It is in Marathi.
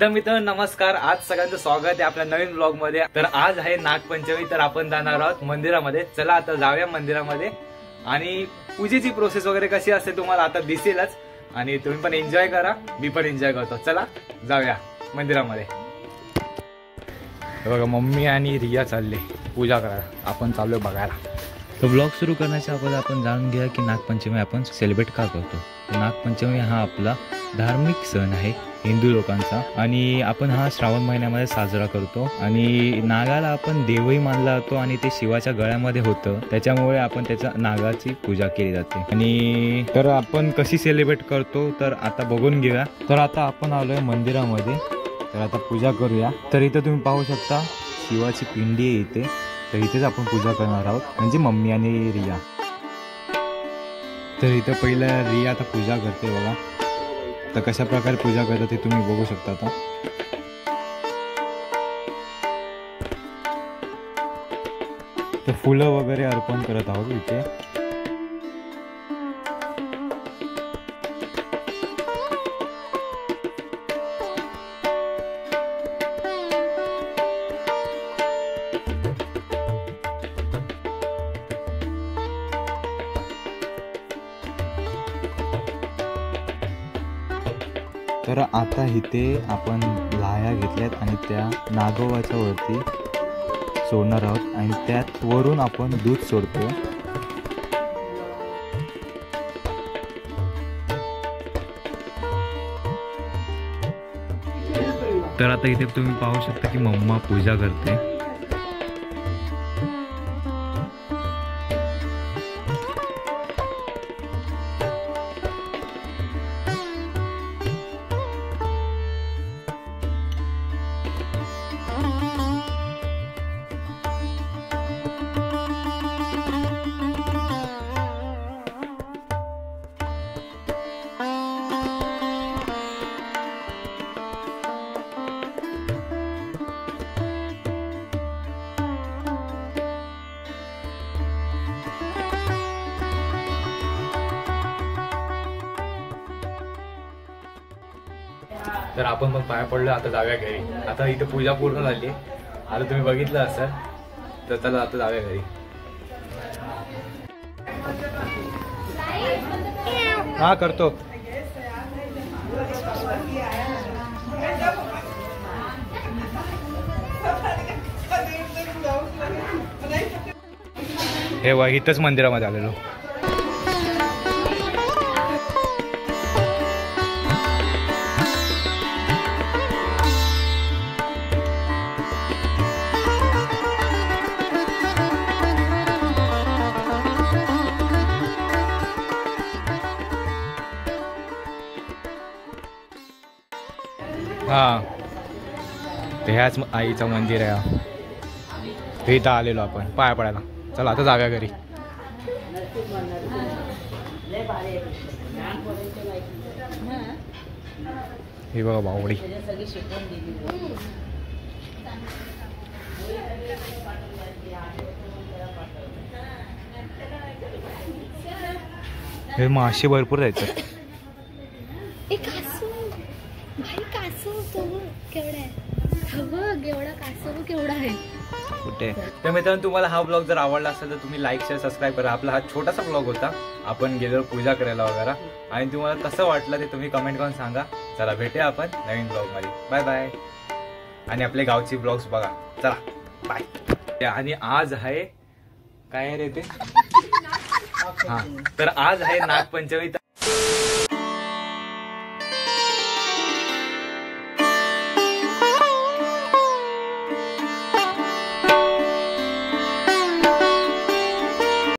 तर मित्रांनो नमस्कार, आज सगळ्यांचं स्वागत आहे आपल्या नवीन ब्लॉग मध्ये। तर आज आहे नागपंचमी, तर आपण जाणार आहोत मंदिरामध्ये। चला आता जाऊया मंदिरामध्ये आणि पूजेची प्रोसेस वगैरे कशी असते तुम्हाला आता दिसेलच आणि तुम्ही पण एन्जॉय करा, मी पण एन्जॉय करतो। चला जाऊया मंदिरामध्ये। बघा मम्मी आणि रिया चालले पूजा करायला, आपण चाललोय बघायला। तो ब्लॉग सुरू करण्याच्या अगोदर आपण जाणून घ्या की नागपंचमी आपण सेलिब्रेट का करतो। नागपंचमी हा आपला धार्मिक सण आहे हिंदू लोकांचा आणि आपण हा श्रावण महिन्यामध्ये साजरा करतो आणि नागाला आपण देवही मानला जातो आणि ते शिवाच्या गळ्यामध्ये होतं, त्याच्यामुळे आपण त्याच्या नागाची पूजा केली जाते। आणि तर आपण कशी सेलिब्रेट करतो तर आता बघून घेऊया। तर आता आपण आलोय मंदिरामध्ये, तर आता पूजा करूया। तर इथं तुम्ही पाहू शकता शिवाची पिंडी आहे इथे, तर इथेच आपण पूजा करणार आहोत, म्हणजे मम्मी आणि रिया। तर इथं पहिलं रिया आता पूजा करते बघा, तर कशा प्रकारे पूजा करतात ते तुम्ही बघू शकता। आता तर फुलं वगैरे अर्पण करत आहोत इथे। तर आता इथे आपण लाह्या घेतल्यात आणि त्या नागोबाच्या वरती सोडणार आहोत आणि त्यात वरून आपण दूध सोडतो। तर आता इथे तुम्ही पाहू शकता की मम्मा पूजा करते। तर आपण पण पाया पडलो, आता जाऊया घरी। आता इथे पूजा पूर्ण झाली, आता तुम्ही बघितलं असेल, तर चला आता जाऊया घरी। हा करतो। हे बघ इथंच मंदिरामध्ये आलेलो। हा ते ह्याच आईचं मंदिर आहे, हे इथं आलेलो आपण पाया पडायला। चला आता जाऊया घरी। हे बघा बावडी, हे मासे भरपूर जायचं। कुठे तर मित्रांनो तुम्हाला हा ब्लॉग जर आवडला असेल तर तुम्ही लाईक शेअर सबस्क्राईब करा। आपला हा छोटासा ब्लॉग होता, आपण गेलो पूजा करायला वगैरे, आणि तुम्हाला कसं वाटलं ते तुम्ही कमेंट करून सांगा। चला भेटूया आपण नवीन ब्लॉग मध्ये, बाय बाय। आणि आपले गावची ब्लॉग्स बघा, चला बाय। आणि आज आहे काय रे ते, हा तर आज आहे नागपंचमी।